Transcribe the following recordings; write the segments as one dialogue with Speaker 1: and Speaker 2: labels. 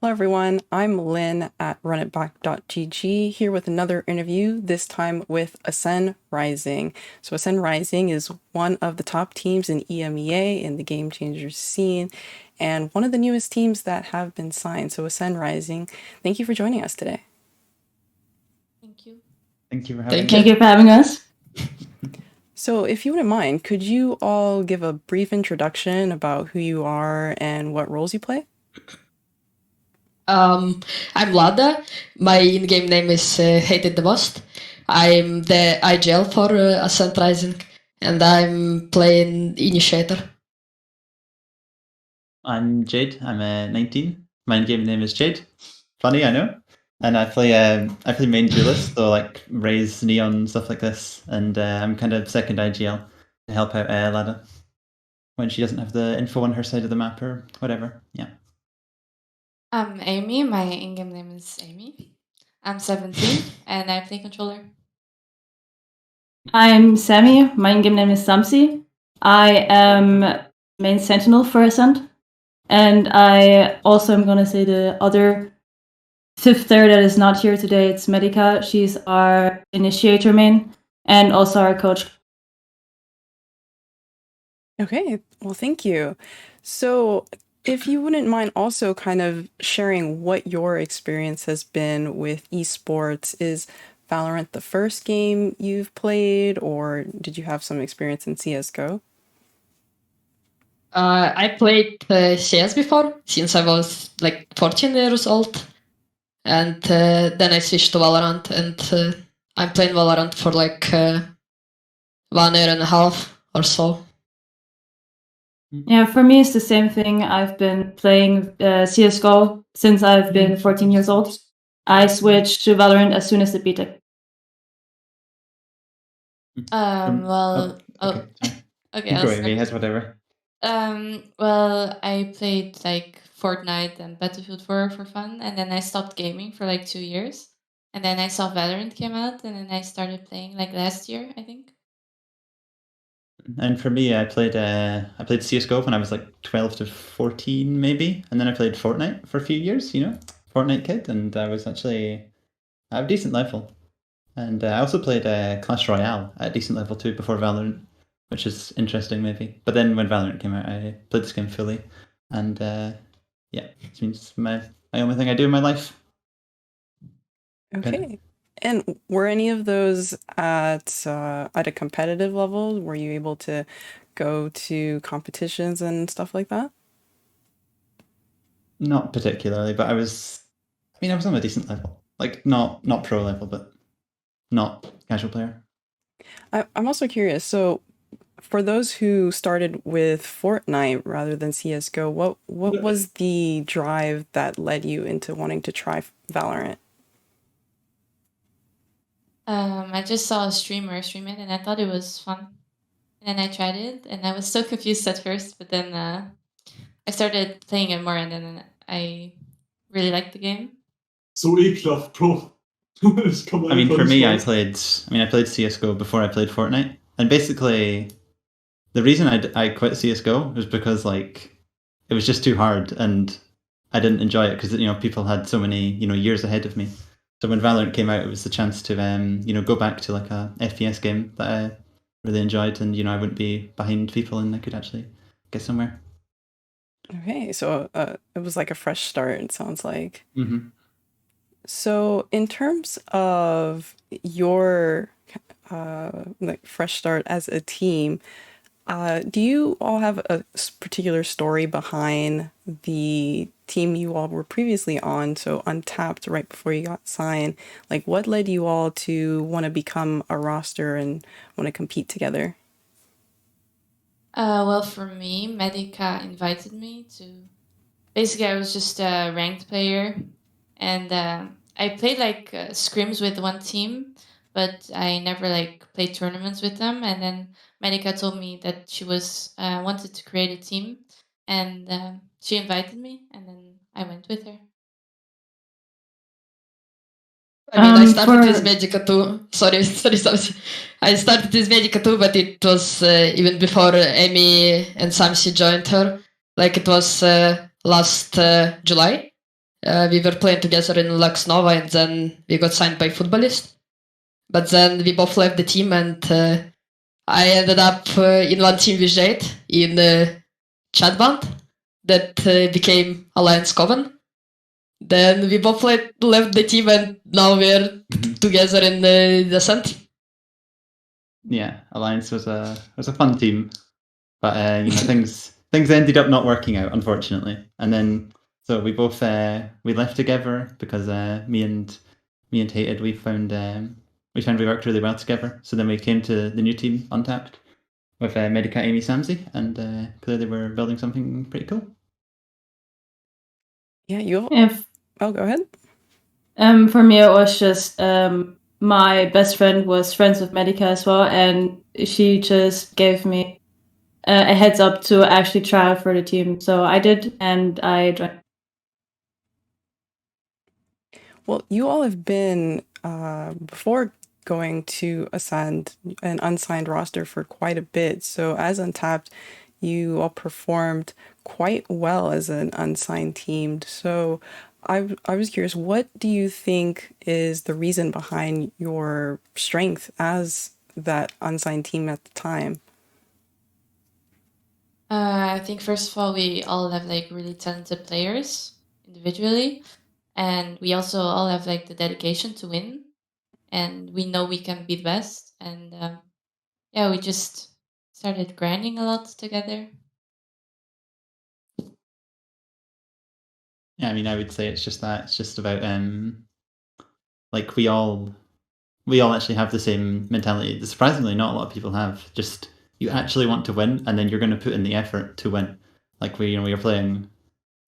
Speaker 1: Hello, everyone. I'm Lynne at runitback.gg here with another interview, this time with Acend Rising. So, Acend Rising is one of the top teams in EMEA in the Game Changers scene and one of the newest teams that have been signed. So, Acend Rising, thank you for joining us today.
Speaker 2: Thank you.
Speaker 3: Thank you for having us.
Speaker 4: Thank you for having us.
Speaker 1: So, if you wouldn't mind, could you all give a brief introduction about who you are and what roles you play?
Speaker 2: I'm Lada. My in-game name is Hated the Most. I'm the IGL for Acend Rising, and I'm playing Initiator.
Speaker 3: I'm Jade. I'm 19. My in-game name is Jade. Funny, I know. And I play main duelist, so like Raze, Neon, stuff like this. And I'm kind of second IGL to help out Lada when she doesn't have the info on her side of the map or whatever. Yeah.
Speaker 5: I'm Amy. My in-game name is Amy. I'm 17 and I play controller.
Speaker 4: I'm Sammy. My in-game name is Samsi. I am main sentinel for Ascent. And I also am going to say the other fifth player that is not here today. It's Medica. She's our initiator main and also our coach.
Speaker 1: Okay, well, thank you. So, if you wouldn't mind also kind of sharing what your experience has been with esports, is Valorant the first game you've played, or did you have some experience in CSGO?
Speaker 2: I played CS before, since I was like 14 years old. And then I switched to Valorant, and I'm playing Valorant for like 1 year and a half or so.
Speaker 4: Yeah, for me, it's the same thing. I've been playing CSGO since I've been 14 years old. I switched to Valorant as soon as the beta.
Speaker 5: Okay,
Speaker 3: Go Amy, has whatever.
Speaker 5: Well, I played like Fortnite and Battlefield 4 for fun, and then I stopped gaming for like 2 years. And then I saw Valorant came out, and then I started playing like last year, I think.
Speaker 3: And for me, I played CS:GO when I was like 12 to 14 maybe, and then I played Fortnite for a few years. Fortnite kid, and I was actually at a decent level. And I also played Clash Royale at a decent level too before Valorant, which is interesting maybe. But then when Valorant came out, I played this game fully, and yeah, it means my only thing I do in my life.
Speaker 1: Okay. And were any of those at a competitive level? Were you able to go to competitions and stuff like that?
Speaker 3: Not particularly, but I was on a decent level. Like not pro level, but not casual player.
Speaker 1: I'm also curious. So, for those who started with Fortnite rather than CS:GO, what was the drive that led you into wanting to try Valorant?
Speaker 5: I just saw a streamer stream it, and I thought it was fun. And then I tried it, and I was so confused at first, but then I started playing it more, and then I really liked the game.
Speaker 6: So ekelhaft bra.
Speaker 3: For me, I played CS:GO before I played Fortnite, and basically, the reason I quit CS:GO was because like it was just too hard, and I didn't enjoy it because people had so many years ahead of me. So when Valorant came out, it was the chance to go back to like a FPS game that I really enjoyed, and I wouldn't be behind people, and I could actually get somewhere.
Speaker 1: Okay, so it was like a fresh start, it sounds like.
Speaker 3: Mm-hmm.
Speaker 1: So, in terms of your like fresh start as a team, do you all have a particular story behind the team you all were previously on, so Untapped, right before you got signed? Like, what led you all to want to become a roster and want to compete together?
Speaker 5: Well, for me, Medica invited me to. Basically, I was just a ranked player, and I played like scrims with one team, but I never like played tournaments with them. And then Medica told me that she was wanted to create a team, and she invited me, and then I went with her.
Speaker 2: I started with Medica too. Sorry. I started with Medica too, but it was even before Amy and Samsi joined her. Like it was last July, We were playing together in Lux Nova, and then we got signed by Footballist. But then we both left the team, and I ended up in one team with Jade in Chat Band that became Alliance Coven. Then we both left the team, and now we're together in the Ascent.
Speaker 3: Yeah, Alliance was a fun team, but things ended up not working out, unfortunately. And then so we both we left together because me and Hated, we found we worked really well together. So then we came to the new team, Untapped, with Medica, Amy, Samsey, and clearly we're building something pretty cool.
Speaker 1: Yeah, oh, go ahead.
Speaker 4: For me, it was just my best friend was friends with Medica as well, and she just gave me a heads up to actually try out for the team. So I did, and I joined.
Speaker 1: Well, you all have been, before going to Ascend, an unsigned roster for quite a bit. So as Untapped, you all performed quite well as an unsigned team. So I was curious, what do you think is the reason behind your strength as that unsigned team at the time?
Speaker 5: I think first of all, we all have like really talented players individually, and we also all have like the dedication to win, and we know we can be the best. And yeah, we just started grinding a lot together.
Speaker 3: Yeah, I mean, I would say it's just that. It's just about like we all actually have the same mentality. Surprisingly, not a lot of people have. Just you actually want to win, and then you're going to put in the effort to win. Like we are playing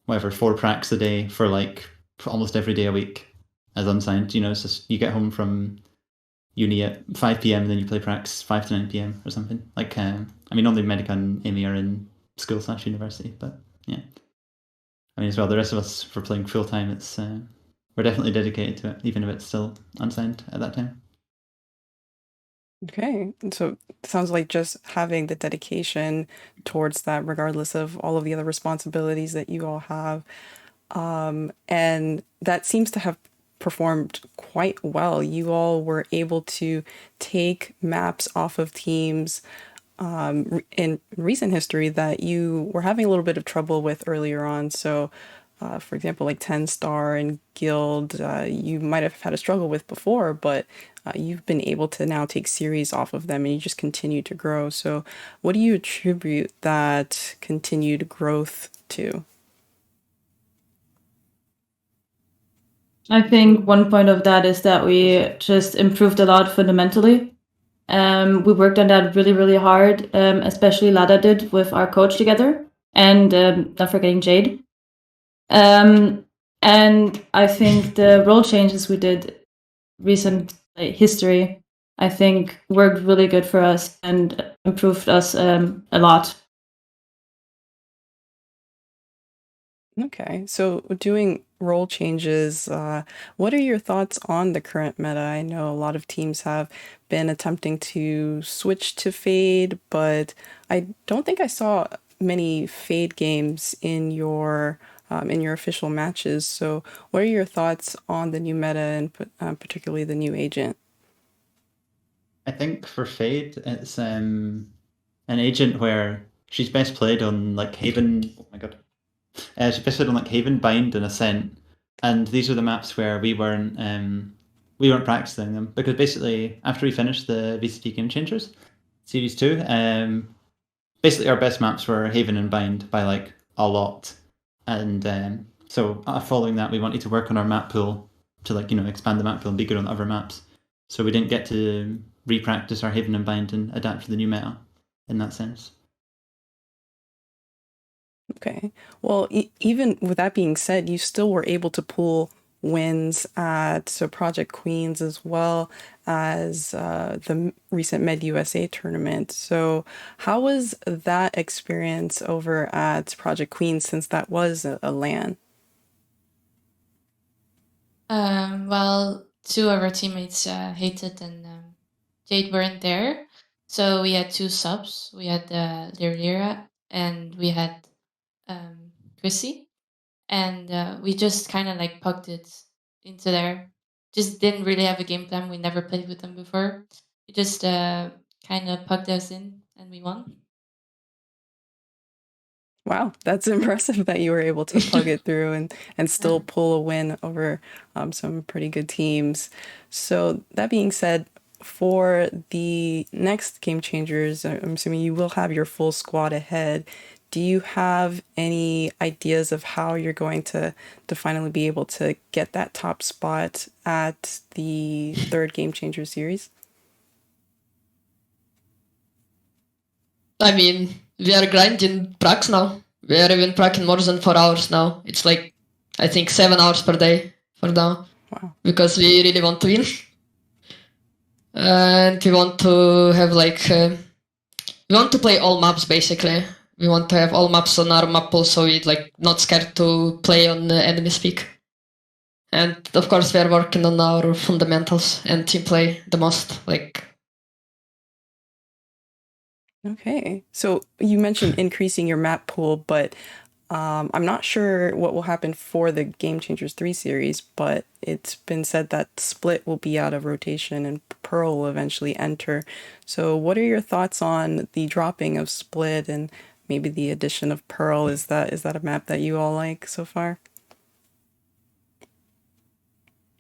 Speaker 3: whatever 4 pracs a day for like for almost every day a week as unsigned. It's just you get home from uni at 5 p.m. and then you play pracs 5 to 9 p.m. or something. Like I mean, only Medica and Amy are in school/university, but yeah. I mean, as well, the rest of us, for playing full time, it's we're definitely dedicated to it, even if it's still unsigned at that time.
Speaker 1: Okay, so it sounds like just having the dedication towards that, regardless of all of the other responsibilities that you all have. And that seems to have performed quite well. You all were able to take maps off of teams in recent history that you were having a little bit of trouble with earlier on. So, for example, like 10 Star and Guild, you might have had a struggle with before, but you've been able to now take series off of them and you just continue to grow. So, what do you attribute that continued growth to?
Speaker 4: I think one point of that is that we just improved a lot fundamentally. We worked on that really, really hard, especially Lada did with our coach together, and not forgetting Jade. And I think the role changes we did recent history, I think worked really good for us and improved us a lot.
Speaker 1: Okay, so doing role changes, what are your thoughts on the current meta? I know a lot of teams have been attempting to switch to Fade, but I don't think I saw many Fade games in your official matches. So, what are your thoughts on the new meta and particularly the new agent?
Speaker 3: I think for Fade, it's an agent where she's best played on like Haven. Oh my god. She's best played on like Haven, Bind, and Ascent, and these are the maps where we weren't practicing them because basically after we finished the VCT Game Changers Series 2, basically our best maps were Haven and Bind by like a lot, and so following that we wanted to work on our map pool to like expand the map pool and be good on other maps. So we didn't get to re-practice our Haven and Bind and adapt to the new meta in that sense.
Speaker 1: Okay. Well, even with that being said, you still were able to pull wins at Project Queens as well as the recent Med USA tournament. So, how was that experience over at Project Queens since that was a LAN?
Speaker 5: Well, 2 of our teammates hated and Jade weren't there. So we had 2 subs. We had Lira and we had Chrissy. and we just kind of like pucked it into there. Just didn't really have a game plan. We never played with them before. We just kind of pucked us in, and we won.
Speaker 1: Wow, that's impressive that you were able to pug it through and still pull a win over some pretty good teams. So that being said, for the next Game Changers, I'm assuming you will have your full squad ahead. Do you have any ideas of how you're going to finally be able to get that top spot at the third Game Changer series?
Speaker 2: I mean, we are grinding pracs now. We are even pracking more than 4 hours now. It's like, I think 7 hours per day for now.
Speaker 1: Wow.
Speaker 2: Because we really want to win. And we want to have like, we want to play all maps basically. We want to have all maps on our map pool, so we're like not scared to play on enemy speak. And of course we are working on our fundamentals and team play the most. Like,
Speaker 1: okay, so you mentioned increasing your map pool, but I'm not sure what will happen for the Game Changers 3 series, but it's been said that Split will be out of rotation and Pearl will eventually enter. So what are your thoughts on the dropping of Split and maybe the addition of Pearl? Is that a map that you all like so far?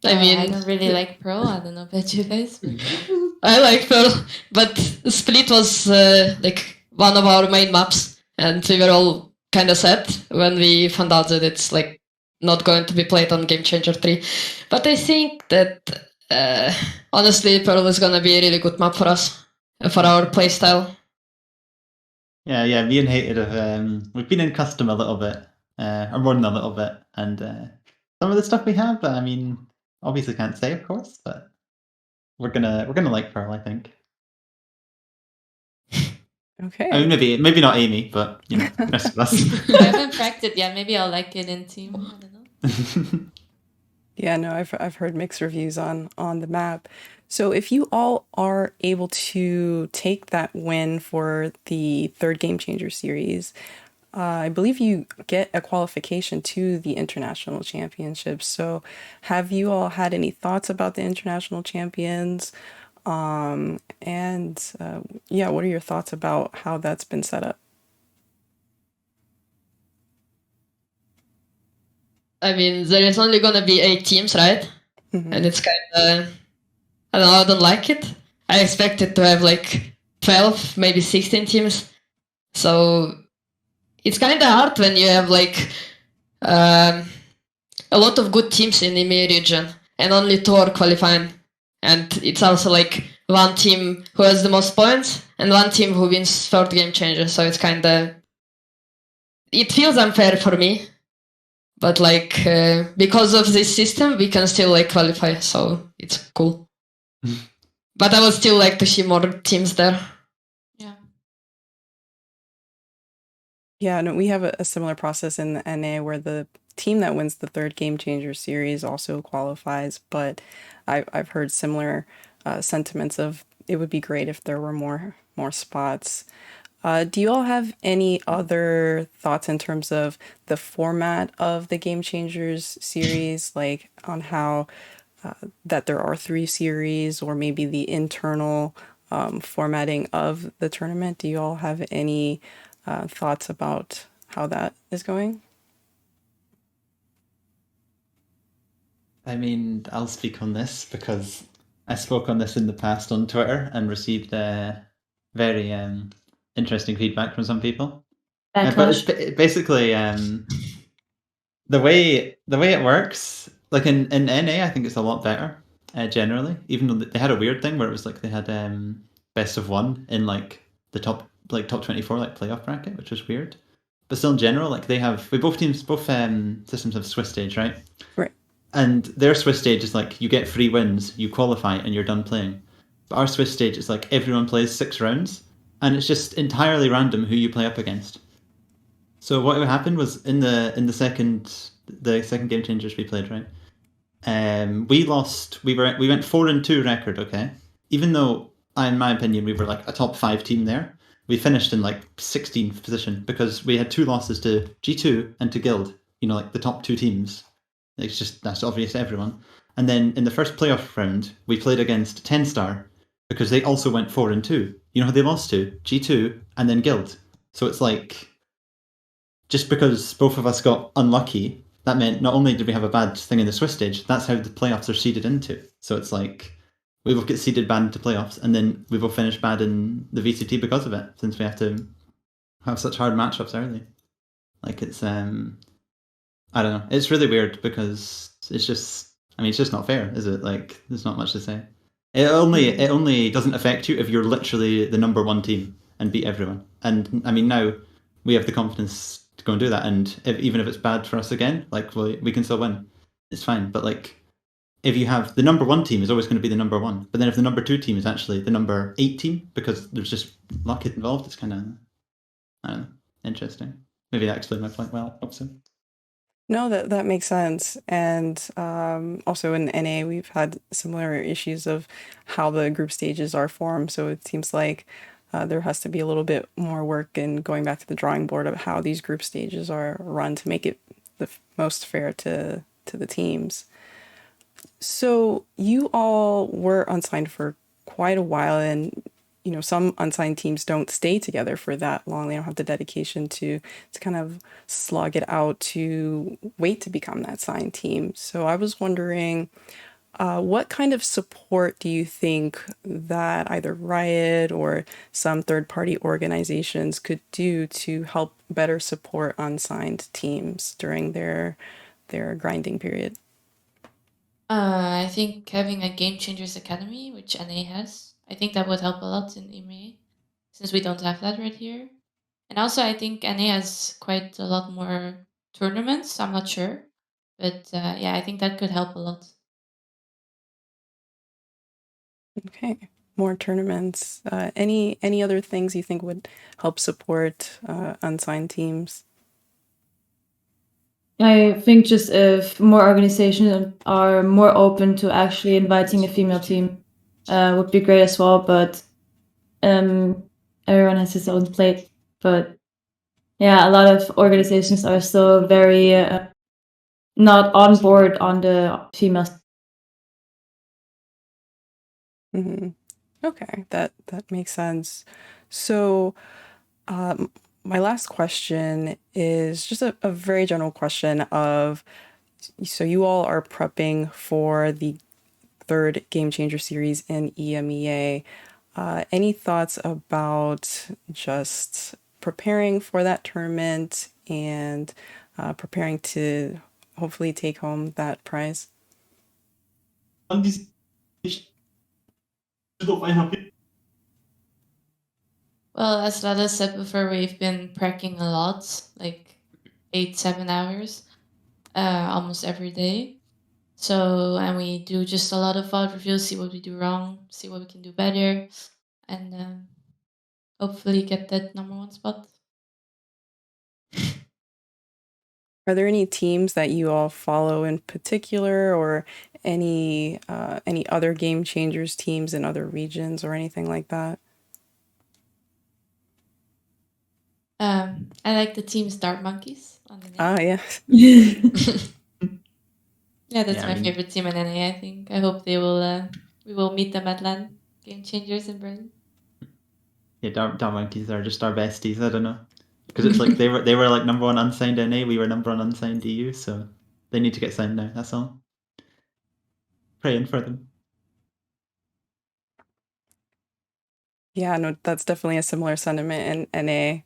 Speaker 2: I mean,
Speaker 5: I don't really like Pearl. I don't know about you guys.
Speaker 2: I like Pearl, but Split was like one of our main maps, and we were all kind of sad when we found out that it's like not going to be played on Game Changer 3. But I think that honestly, Pearl is gonna be a really good map for us, for our playstyle.
Speaker 3: Yeah, me and Hated have we've been in custom a little bit, or more than a little bit, and some of the stuff we have, I mean, obviously can't say, of course, but we're gonna like Pearl, I think.
Speaker 1: Okay.
Speaker 3: I mean, maybe not Amy, but you know, rest of us.
Speaker 5: I haven't practiced it yet. Maybe I'll like it in team. I don't know.
Speaker 1: Yeah, no, I've heard mixed reviews on the map. So if you all are able to take that win for the third Game Changer series, I believe you get a qualification to the international championships. So have you all had any thoughts about the international champions? Yeah, what are your thoughts about how that's been set up?
Speaker 2: I mean, there is only gonna be 8 teams, right?
Speaker 1: Mhm.
Speaker 2: And it's kind of, I don't know, I don't like it. I expected to have like 12, maybe 16 teams. So it's kind of hard when you have like a lot of good teams in the EMEA region and only 2 are qualifying. And it's also like one team who has the most points and one team who wins third Game Changer. So it's kind of, it feels unfair for me. But like because of this system, we can still like qualify, so it's cool. But I would still like to see more teams there.
Speaker 5: Yeah.
Speaker 1: Yeah, no, we have a similar process in the NA where the team that wins the third Game Changer series also qualifies, but I've heard similar sentiments of it would be great if there were more spots. Do you all have any other thoughts in terms of the format of the Game Changers series, like on how that there are 3 series or maybe the internal formatting of the tournament? Do you all have any thoughts about how that is going?
Speaker 3: I mean, I'll speak on this because I spoke on this in the past on Twitter and received very interesting feedback from some people. But it's basically the way it works. Like in NA, I think it's a lot better generally. Even though they had a weird thing where it was like they had best of 1 in like the top 24 like playoff bracket, which was weird. But still, in general, like both systems have Swiss stage, right?
Speaker 1: Right.
Speaker 3: And their Swiss stage is like you get 3 wins, you qualify, and you're done playing. But our Swiss stage is like everyone plays 6 rounds, and it's just entirely random who you play up against. So what happened was in the second Game Changers we played, right? We lost. We went 4-2 record, okay. Even though, in my opinion, we were like a top 5 team there, we finished in like 16th position because we had 2 losses to G2 and to Guild. like the top 2 teams. That's obvious to everyone. And then in the first playoff round, we played against 10 Star because they also went 4-2. You know who they lost to? G2 and then Guild. So it's like, just because both of us got unlucky, that meant not only did we have a bad thing in the Swiss stage, that's how the playoffs are seeded into. So it's like, we both get seeded bad into playoffs, and then we both finish bad in the VCT because of it, since we have to have such hard matchups early. Like, it's I don't know. It's really weird because it's just not fair, is it? Like, there's not much to say. It only doesn't affect you if you're literally the number 1 team and beat everyone. And I mean, now we have the confidence to go and do that. And even if it's bad for us again, like, we can still win. It's fine. But like, if you have the number 1 team is always going to be the number 1, but then if the number 2 team is actually the number 8 team because there's just luck involved, it's kind of, I don't know, interesting. Maybe that explained my point well. Hope so.
Speaker 1: No, that makes sense. And also in NA, we've had similar issues of how the group stages are formed. So it seems like there has to be a little bit more work in going back to the drawing board of how these group stages are run to make it the most fair to the teams. So you all were unsigned for quite a while, and some unsigned teams don't stay together for that long. They don't have the dedication to kind of slog it out to wait to become that signed team. So I was wondering, what kind of support do you think that either Riot or some third-party organizations could do to help better support unsigned teams during their grinding period?
Speaker 5: I think having a Game Changers Academy, which NA has, I think that would help a lot in EMEA, since we don't have that right here. And also, I think NA has quite a lot more tournaments. I'm not sure, but yeah, I think that could help a lot.
Speaker 1: Okay, more tournaments. Any other things you think would help support unsigned teams?
Speaker 4: I think just if more organizations are more open to actually inviting a female team would be great as well. But everyone has his own plate. But yeah, a lot of organizations are still very not on board on the female.
Speaker 1: Okay, that makes sense. So, my last question is just a very general question of, so you all are prepping for the 3rd Game Changer series in EMEA. Any thoughts about just preparing for that tournament and preparing to hopefully take home that prize?
Speaker 6: An die nicht auf ein HP.
Speaker 5: Well, as Lada said before, we've been practicing a lot, like 8-7 hours, almost every day. So, and we do just a lot of VOD reviews, see what we do wrong, see what we can do better, and hopefully get that number 1 spot.
Speaker 1: Are there any teams that you all follow in particular, or any other Game Changers teams in other regions or anything like that?
Speaker 5: I like the team Dart Monkeys on the
Speaker 1: Ah,
Speaker 5: name.
Speaker 1: yeah.
Speaker 5: Yeah, that's
Speaker 3: Yeah,
Speaker 5: my favorite team in NA, I think. I hope we will meet them at LAN Game Changers in Berlin.
Speaker 3: Yeah, Dark Monkeys are just our besties. I don't know, because it's like they were like number 1 unsigned NA, we were number 1 unsigned EU, so they need to get signed now. That's all. Praying for them.
Speaker 1: Yeah, no, that's definitely a similar sentiment in NA.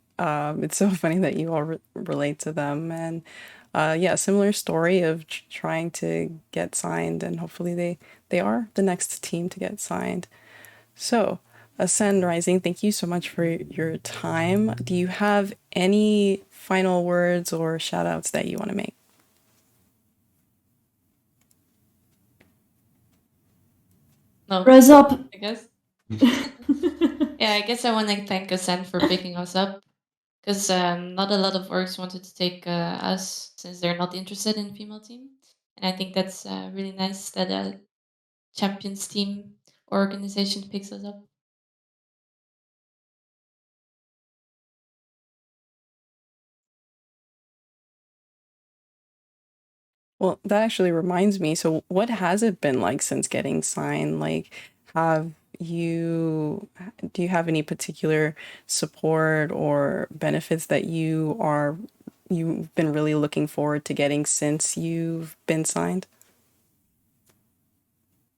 Speaker 1: It's so funny that you all relate to them, and yeah, similar story of trying to get signed, and hopefully they are the next team to get signed. So, Acend Rising, thank you so much for your time. Do you have any final words or shout outs that you want to make?
Speaker 5: No,
Speaker 4: Rise up.
Speaker 5: I guess. Yeah, I guess I want to thank Ascend for picking us up, because not a lot of orgs wanted to take us since they're not interested in female team, and I think that's really nice that a champions team organization picks us up.
Speaker 1: Well, that actually reminds me. So, what has it been like since getting signed? Like, have you do you have any particular support or benefits that you've been really looking forward to getting since you've been signed?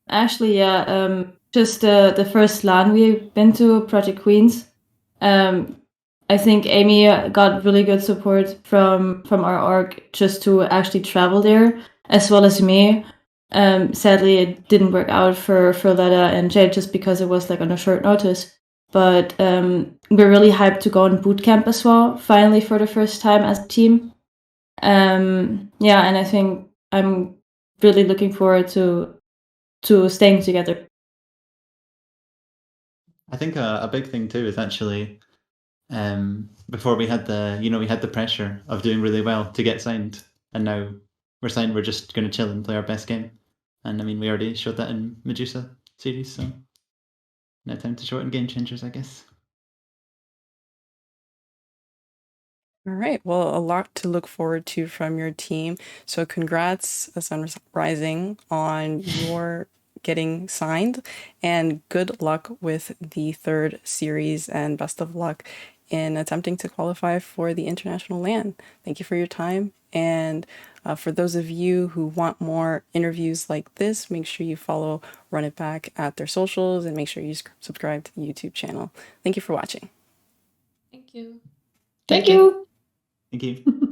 Speaker 4: Actually, yeah. Just the first LAN we've been to, Project Queens. I think Amy got really good support from our org just to actually travel there, as well as me. Sadly, it didn't work out for Letta and Jade just because it was like on a short notice. But we're really hyped to go on boot camp as well, finally for the first time as a team. Yeah, and I think I'm really looking forward to staying together.
Speaker 3: I think a big thing too is actually before we had the pressure of doing really well to get signed, and now we're signed. We're just going to chill and play our best game, and I mean we already showed that in Medusa series, so now time to show it in Game Changers, I guess.
Speaker 1: All right. Well, a lot to look forward to from your team. So, congrats, Acend Rising, on your getting signed, and good luck with the third series, and best of luck in attempting to qualify for the international LAN. Thank you for your time. And for those of you who want more interviews like this, make sure you follow Run It Back at their socials and make sure you subscribe to the YouTube channel. Thank you for watching.
Speaker 5: Thank you.
Speaker 2: Thank you.
Speaker 3: Thank you.